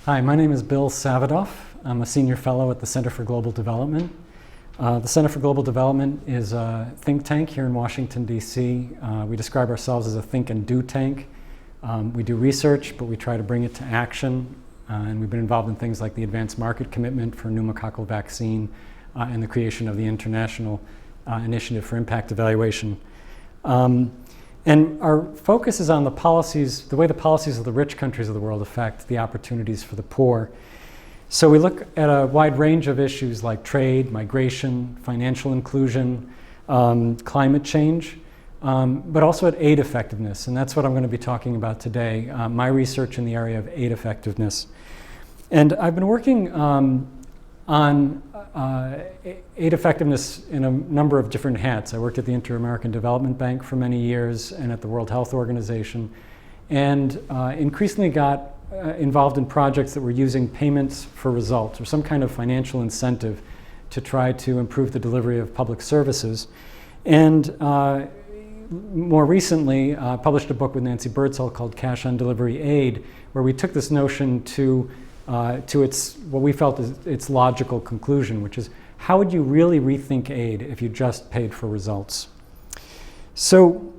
Hi, my name is Bill Savedoff. I'm a senior fellow at the Center for Global Development. The Center for Global Development is a think tank here in Washington, D.C. We describe ourselves as a think and do tank. We do research, but we try to bring it to action. And we've been involved in things like the Advanced Market Commitment for pneumococcal vaccine and the creation of the International Initiative for Impact Evaluation. And our focus is on the policies, the way the policies of the rich countries of the world affect the opportunities for the poor. So we look at a wide range of issues like trade, migration, financial inclusion, climate change, but also at aid effectiveness. And that's what I'm going to be talking about today, my research in the area of aid effectiveness. And I've been working on aid effectiveness in a number of different hats. I worked at the Inter-American Development Bank for many years and at the World Health Organization, and increasingly got involved in projects that were using payments for results or some kind of financial incentive to try to improve the delivery of public services. And more recently, published a book with Nancy Birdsall called Cash on Delivery Aid, where we took this notion to its, what we felt is its logical conclusion, which is how would you really rethink aid if you just paid for results? So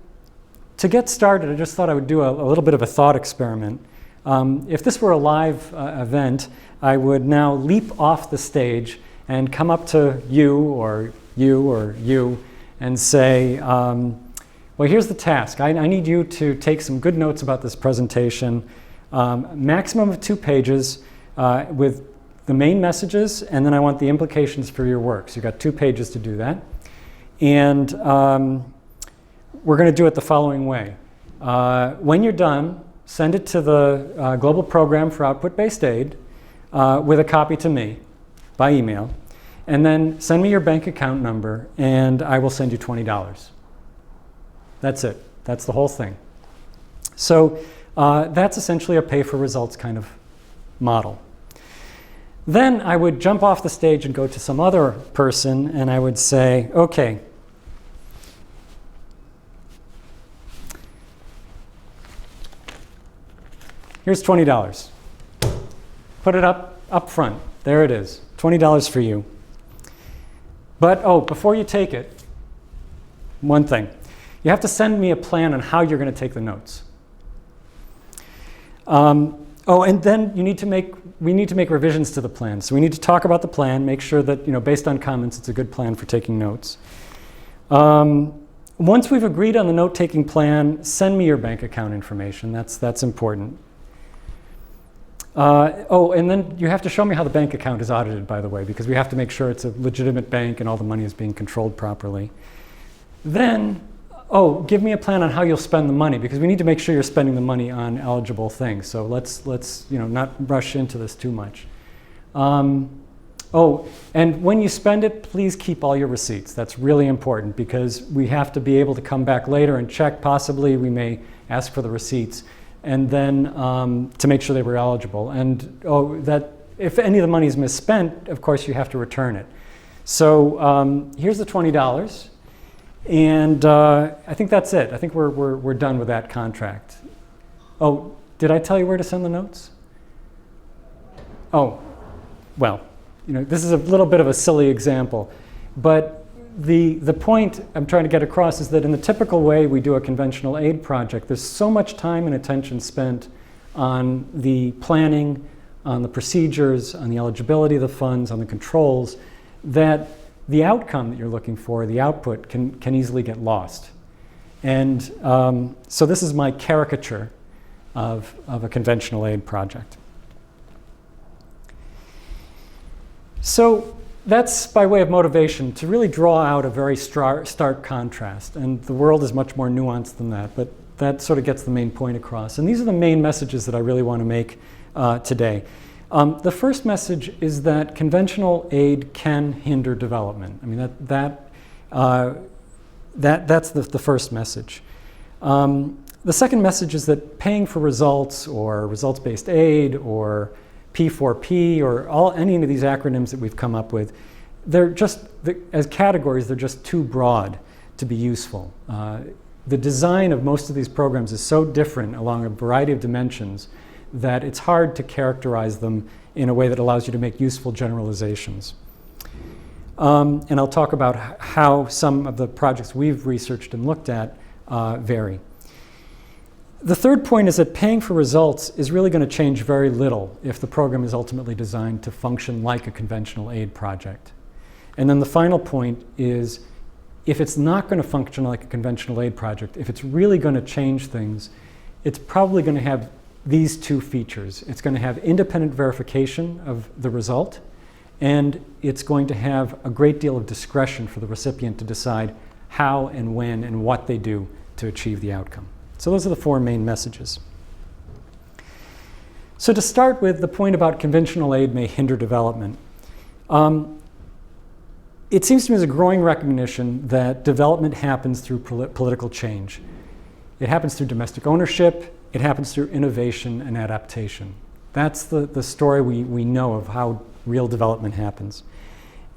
to get started, I just thought I would do a little bit of a thought experiment. If this were a live event, I would now leap off the stage and come up to you or you and say, well, here's the task. I need you to take some good notes about this presentation, maximum of 2 pages with the main messages, and then I want the implications for your work. So you've got 2 pages to do that. And we're going to do it the following way. When you're done, send it to the Global Program for Output-Based Aid with a copy to me by email. And then send me your bank account number, and I will send you $20. That's it. That's the whole thing. So that's essentially a pay-for-results kind of model. Then I would jump off the stage and go to some other person, and I would say, okay, here's $20. Put it up front. There it is. $20 for you. But, oh, before you take it, one thing. You have to send me a plan on how you're going to take the notes. Oh, and then we need to make revisions to the plan. So we need to talk about the plan, make sure that, based on comments, it's a good plan for taking notes. Once we've agreed on the note-taking plan, send me your bank account information. That's important. Oh, and then you have to show me how the bank account is audited, by the way, because we have to make sure it's a legitimate bank and all the money is being controlled properly. Then, oh, give me a plan on how you'll spend the money, because we need to make sure you're spending the money on eligible things. So let's not rush into this too much. Oh, and when you spend it, please keep all your receipts. That's really important because we have to be able to come back later and check. Possibly we may ask for the receipts, and then to make sure they were eligible. And oh, that if any of the money is misspent, of course you have to return it. So here's the $20. And I think that's it. I think we're done with that contract. Oh, did I tell you where to send the notes? Oh, well, this is a little bit of a silly example, but the point I'm trying to get across is that in the typical way we do a conventional aid project, there's so much time and attention spent on the planning, on the procedures, on the eligibility of the funds, on the controls, that the outcome that you're looking for, the output, can easily get lost. And so this is my caricature of a conventional aid project. So that's by way of motivation to really draw out a very stark contrast. And the world is much more nuanced than that, but that sort of gets the main point across. And these are the main messages that I really want to make today. The first message is that conventional aid can hinder development. I mean, that's the first message. The second message is that paying for results or results-based aid or P4P or any of these acronyms that we've come up with, they're just, as categories, they're just too broad to be useful. The design of most of these programs is so different along a variety of dimensions that it's hard to characterize them in a way that allows you to make useful generalizations. And I'll talk about how some of the projects we've researched and looked at vary. The third point is that paying for results is really going to change very little if the program is ultimately designed to function like a conventional aid project. And then the final point is, if it's not going to function like a conventional aid project, if it's really going to change things, it's probably going to have these two features. It's going to have independent verification of the result, and it's going to have a great deal of discretion for the recipient to decide how and when and what they do to achieve the outcome. So those are the four main messages. So to start with, the point about conventional aid may hinder development. It seems to me there's a growing recognition that development happens through political change. It happens through domestic ownership. It happens through innovation and adaptation. That's the story we know of how real development happens.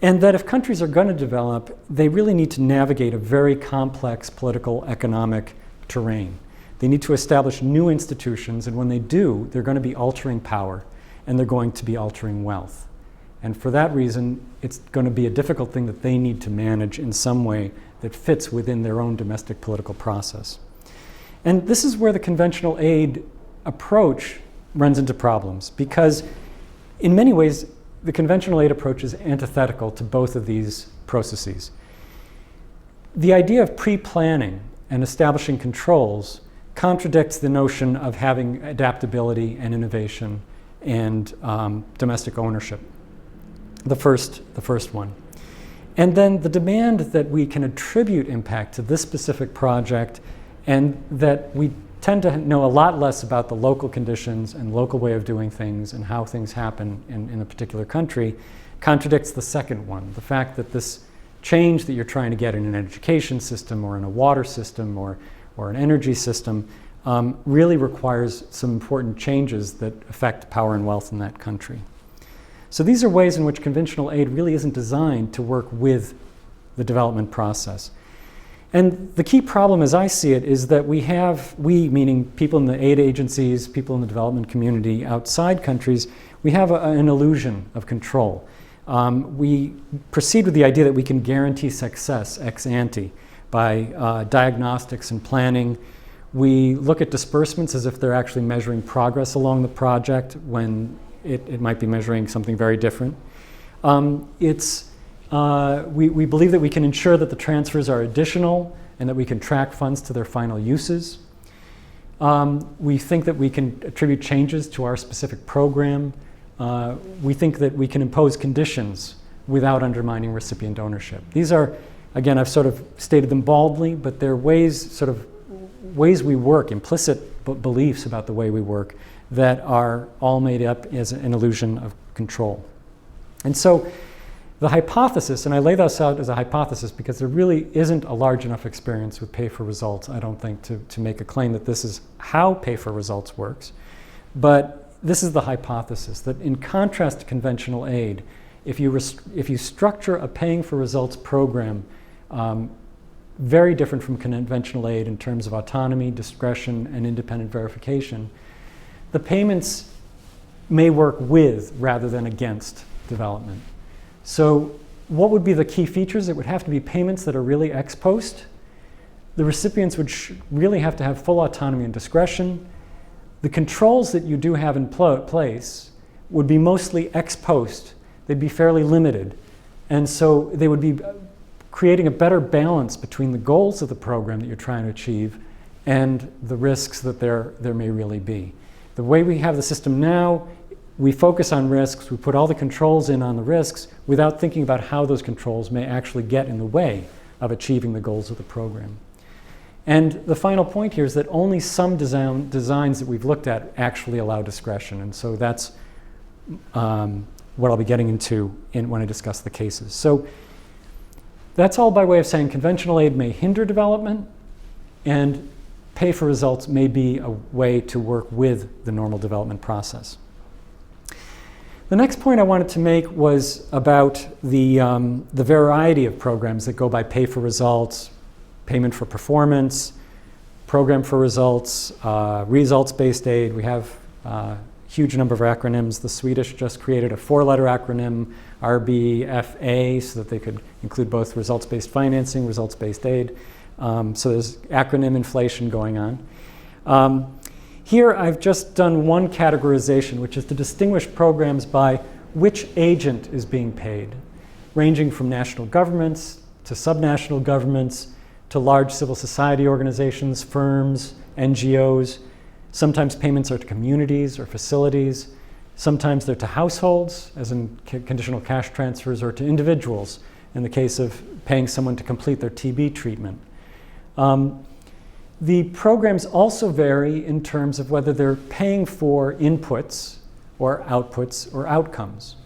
And that if countries are going to develop, they really need to navigate a very complex political, economic terrain. They need to establish new institutions, and when they do, they're going to be altering power, and they're going to be altering wealth. And for that reason, it's going to be a difficult thing that they need to manage in some way that fits within their own domestic political process. And this is where the conventional aid approach runs into problems, because in many ways, the conventional aid approach is antithetical to both of these processes. The idea of pre-planning and establishing controls contradicts the notion of having adaptability and innovation and domestic ownership, the first one. And then the demand that we can attribute impact to this specific project, and that we tend to know a lot less about the local conditions and local way of doing things and how things happen in a particular country, contradicts the second one. The fact that this change that you're trying to get in an education system or in a water system or an energy system really requires some important changes that affect power and wealth in that country. So these are ways in which conventional aid really isn't designed to work with the development process. And the key problem, as I see it, is that we, meaning people in the aid agencies, people in the development community outside countries, we have an illusion of control. We proceed with the idea that we can guarantee success ex ante by diagnostics and planning. We look at disbursements as if they're actually measuring progress along the project when it might be measuring something very different. We believe that we can ensure that the transfers are additional and that we can track funds to their final uses. We think that we can attribute changes to our specific program. We think that we can impose conditions without undermining recipient ownership. These are, again, I've sort of stated them baldly, but they're ways we work, implicit beliefs about the way we work that are all made up as an illusion of control. And so the hypothesis, and I lay this out as a hypothesis because there really isn't a large enough experience with pay for results, I don't think, to make a claim that this is how pay for results works. But this is the hypothesis, that in contrast to conventional aid, if you structure a paying for results program very different from conventional aid in terms of autonomy, discretion, and independent verification, the payments may work with rather than against development. So what would be the key features? It would have to be payments that are really ex post. The recipients would really have to have full autonomy and discretion. The controls that you do have in place would be mostly ex post. They'd be fairly limited. And so they would be creating a better balance between the goals of the program that you're trying to achieve and the risks that there may really be. The way we have the system now, we focus on risks, we put all the controls in on the risks without thinking about how those controls may actually get in the way of achieving the goals of the program. And the final point here is that only some designs that we've looked at actually allow discretion. And so that's what I'll be getting into when I discuss the cases. So that's all by way of saying conventional aid may hinder development, and pay for results may be a way to work with the normal development process. The next point I wanted to make was about the variety of programs that go by pay for results, payment for performance, program for results, results-based aid. We have Huge number of acronyms. The Swedish just created a 4-letter acronym, RBFA, so that they could include both results-based financing, results-based aid. So there's acronym inflation going on. Here I've just done one categorization, which is to distinguish programs by which agent is being paid, ranging from national governments to subnational governments to large civil society organizations, firms, NGOs. Sometimes payments are to communities or facilities. Sometimes they're to households, as in conditional cash transfers, or to individuals, in the case of paying someone to complete their TB treatment. The programs also vary in terms of whether they're paying for inputs or outputs or outcomes.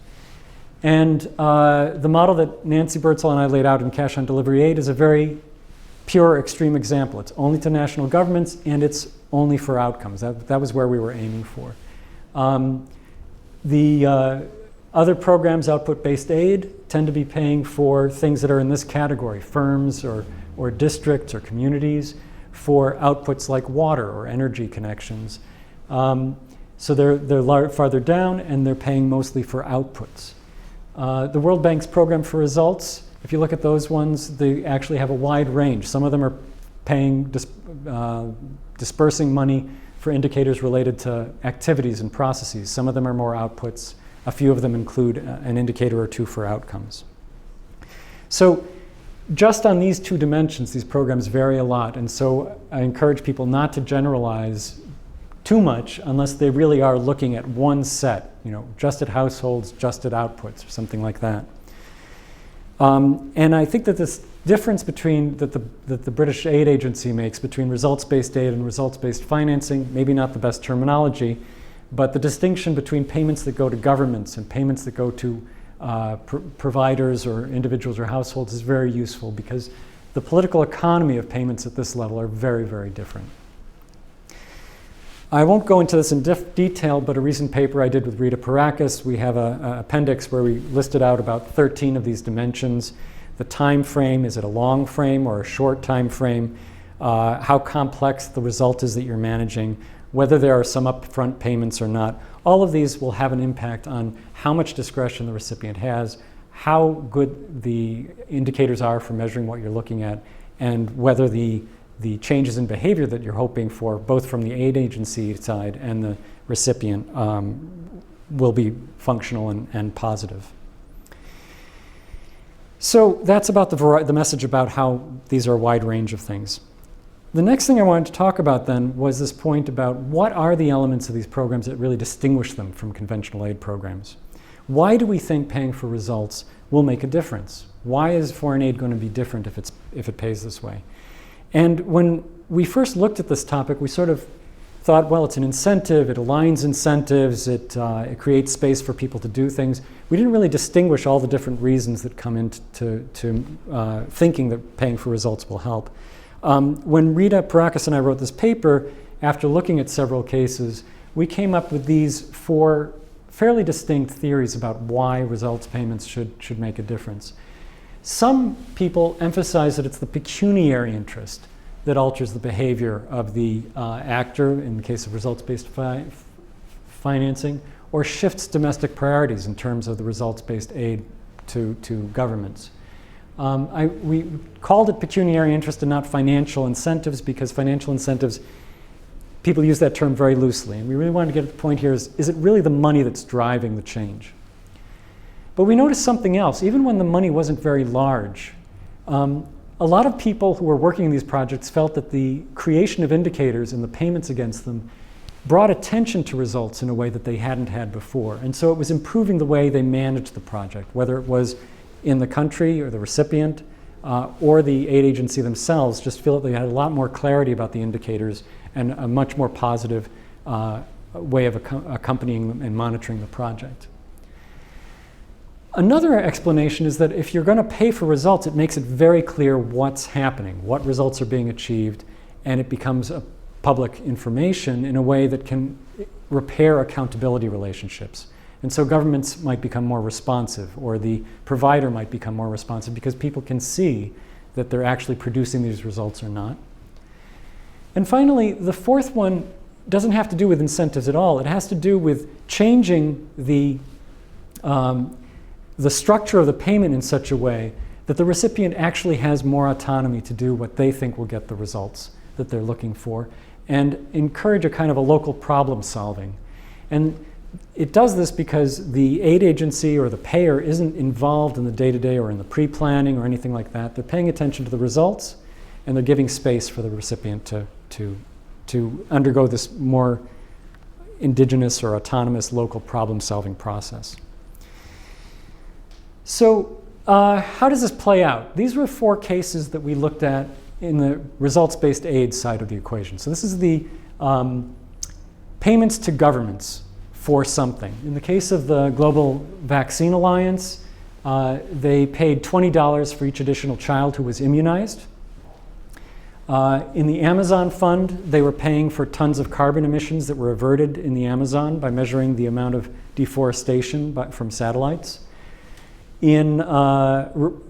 And the model that Nancy Birdsall and I laid out in Cash on Delivery Aid is a very pure extreme example. It's only to national governments and it's only for outcomes. That was where we were aiming for. The other programs, output-based aid, tend to be paying for things that are in this category, firms or districts or communities, for outputs like water or energy connections. So they're farther down and they're paying mostly for outputs. The World Bank's program for results, if you look at those ones, they actually have a wide range. Some of them are paying, dispersing money for indicators related to activities and processes. Some of them are more outputs. A few of them include an indicator or two for outcomes. So just on these two dimensions, these programs vary a lot. And so I encourage people not to generalize too much unless they really are looking at one set, just at households, just at outputs, or something like that. And I think that this difference that the British Aid Agency makes between results-based aid and results-based financing, maybe not the best terminology, but the distinction between payments that go to governments and payments that go to providers or individuals or households is very useful, because the political economy of payments at this level are very, very different. I won't go into this in detail, but a recent paper I did with Rita Parakis, we have an appendix where we listed out about 13 of these dimensions. The time frame, is it a long frame or a short time frame? How complex the result is that you're managing, whether there are some upfront payments or not. All of these will have an impact on how much discretion the recipient has, how good the indicators are for measuring what you're looking at, and whether the changes in behavior that you're hoping for, both from the aid agency side and the recipient, will be functional and positive. So that's about the message about how these are a wide range of things. The next thing I wanted to talk about then was this point about what are the elements of these programs that really distinguish them from conventional aid programs. Why do we think paying for results will make a difference? Why is foreign aid going to be different if it pays this way? And when we first looked at this topic, we sort of thought, well, it's an incentive, it aligns incentives, it creates space for people to do things. We didn't really distinguish all the different reasons that come into thinking that paying for results will help. When Rita Parakis and I wrote this paper, after looking at several cases, we came up with these 4 fairly distinct theories about why results payments should make a difference. Some people emphasize that it's the pecuniary interest that alters the behavior of the actor in the case of results-based financing, or shifts domestic priorities in terms of the results-based aid to governments. We called it pecuniary interest and not financial incentives, because financial incentives, people use that term very loosely. And we really wanted to get at the point here is it really the money that's driving the change? But we noticed something else. Even when the money wasn't very large, a lot of people who were working in these projects felt that the creation of indicators and the payments against them brought attention to results in a way that they hadn't had before. And so it was improving the way they managed the project, whether it was in the country or the recipient or the aid agency themselves, just feel that they had a lot more clarity about the indicators and a much more positive way of accompanying and monitoring the project. Another explanation is that if you're going to pay for results, it makes it very clear what's happening, what results are being achieved, and it becomes a public information in a way that can repair accountability relationships. And so governments might become more responsive, or the provider might become more responsive, because people can see that they're actually producing these results or not. And finally, the fourth one doesn't have to do with incentives at all. It has to do with changing the structure of the payment in such a way that the recipient actually has more autonomy to do what they think will get the results that they're looking for, and encourage a kind of a local problem solving. And it does this because the aid agency or the payer isn't involved in the day-to-day or in the pre-planning or anything like that. They're paying attention to the results, and they're giving space for the recipient to undergo this more indigenous or autonomous local problem-solving process. So how does this play out? These were 4 cases that we looked at in the results-based aid side of the equation. So this is the payments to governments for something. In the case of the Global Vaccine Alliance, they paid $20 for each additional child who was immunized. In the Amazon Fund, they were paying for tons of carbon emissions that were averted in the Amazon by measuring the amount of deforestation from satellites. In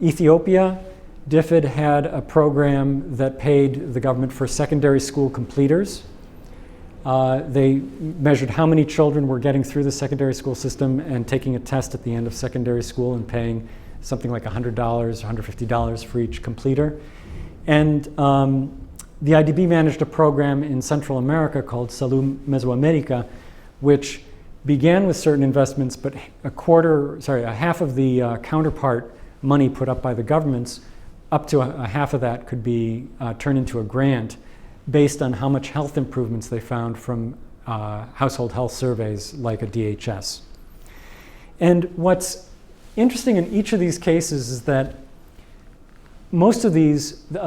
Ethiopia, DFID had a program that paid the government for secondary school completers. They measured how many children were getting through the secondary school system and taking a test at the end of secondary school and paying something like $100, $150 for each completer. And the IDB managed a program in Central America called Salud Mesoamerica, which began with certain investments, but a half of the counterpart money put up by the governments, up to a half of that could be turned into a grant based on how much health improvements they found from household health surveys like a DHS. And what's interesting in each of these cases is that most of these, in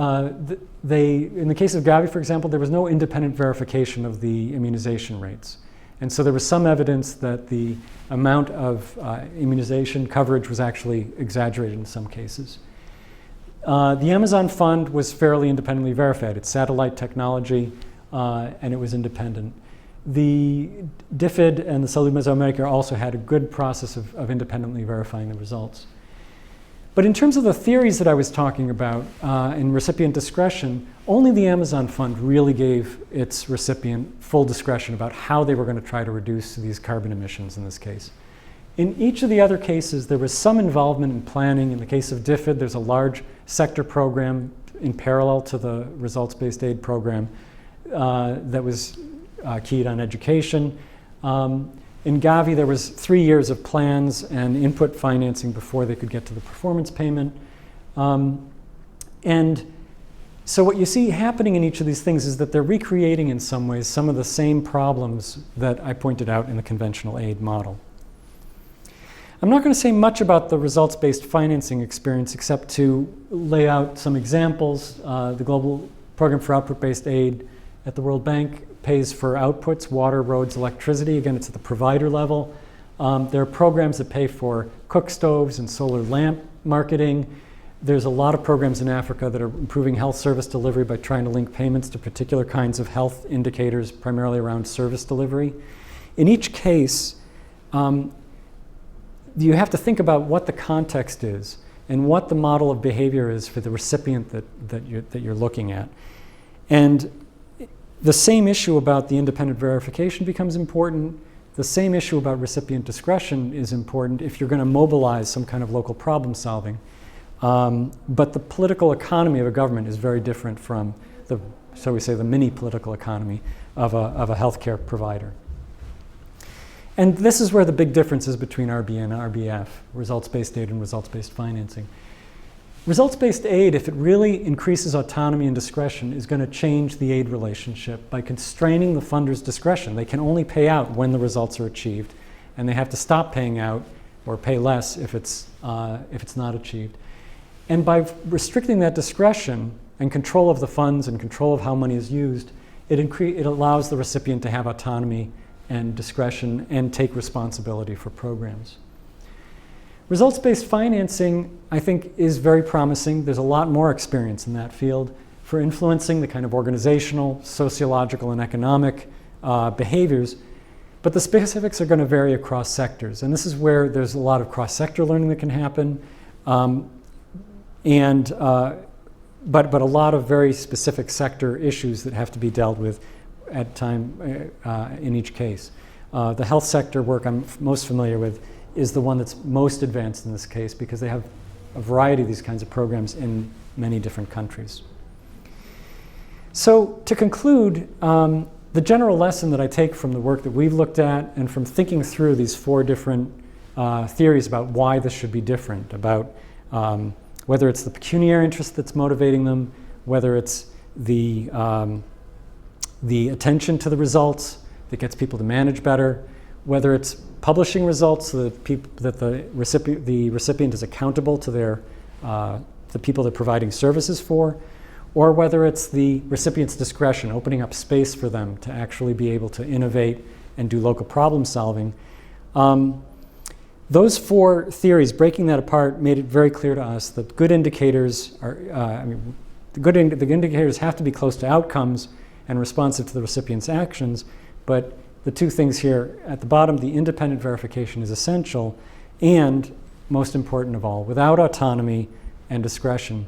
the case of Gavi, for example, there was no independent verification of the immunization rates. And so there was some evidence that the amount of immunization coverage was actually exaggerated in some cases. The Amazon Fund was fairly independently verified. It's satellite technology, and it was independent. The DFID and the Salud Mesoamerica also had a good process of independently verifying the results. But in terms of the theories that I was talking about in recipient discretion, only the Amazon Fund really gave its recipient full discretion about how they were going to try to reduce these carbon emissions in this case. In each of the other cases, there was some involvement in planning. In the case of DFID, there's a large sector program in parallel to the results-based aid program that was keyed on education. In Gavi, there was 3 years of plans and input financing before they could get to the performance payment. And so what you see happening in each of these things is that they're recreating in some ways some of the same problems that I pointed out in the conventional aid model. I'm not going to say much about the results-based financing experience except to lay out some examples. The Global Program for Output-Based Aid at the World Bank pays for outputs, water, roads, electricity. Again, it's at the provider level. There are programs that pay for cook stoves and solar lamp marketing. There's a lot of programs in Africa that are improving health service delivery by trying to link payments to particular kinds of health indicators, primarily around service delivery. In each case, you have to think about what the context is and what the model of behavior is for the recipient that you're looking at. And the same issue about the independent verification becomes important. The same issue about recipient discretion is important if you're going to mobilize some kind of local problem solving. But the political economy of a government is very different from the, so we say, the mini political economy of a healthcare provider. And this is where the big difference is between RB and RBF, results-based aid and results-based financing. Results-based aid, if it really increases autonomy and discretion, is going to change the aid relationship by constraining the funder's discretion. They can only pay out when the results are achieved, and they have to stop paying out or pay less if it's not achieved. And by restricting that discretion and control of the funds and control of how money is used, it allows the recipient to have autonomy and discretion and take responsibility for programs. Results-based financing, I think, is very promising. There's a lot more experience in that field for influencing the kind of organizational, sociological, and economic behaviors, but the specifics are going to vary across sectors. And this is where there's a lot of cross-sector learning that can happen, but a lot of very specific sector issues that have to be dealt with at time in each case. The health sector work I'm most familiar with is the one that's most advanced in this case because they have a variety of these kinds of programs in many different countries. So to conclude, the general lesson that I take from the work that we've looked at and from thinking through these 4 different theories about why this should be different, about whether it's the pecuniary interest that's motivating them, whether it's the attention to the results that gets people to manage better, whether it's publishing results so that the recipient is accountable to the people they're providing services for, or whether it's the recipient's discretion, opening up space for them to actually be able to innovate and do local problem solving. Those 4 theories, breaking that apart, made it very clear to us that good indicators are, the indicators have to be close to outcomes and responsive to the recipient's actions, but the 2 things here at the bottom, the independent verification is essential, and most important of all, without autonomy and discretion,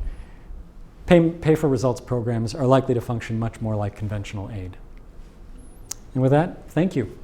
pay for results programs are likely to function much more like conventional aid. And with that, thank you.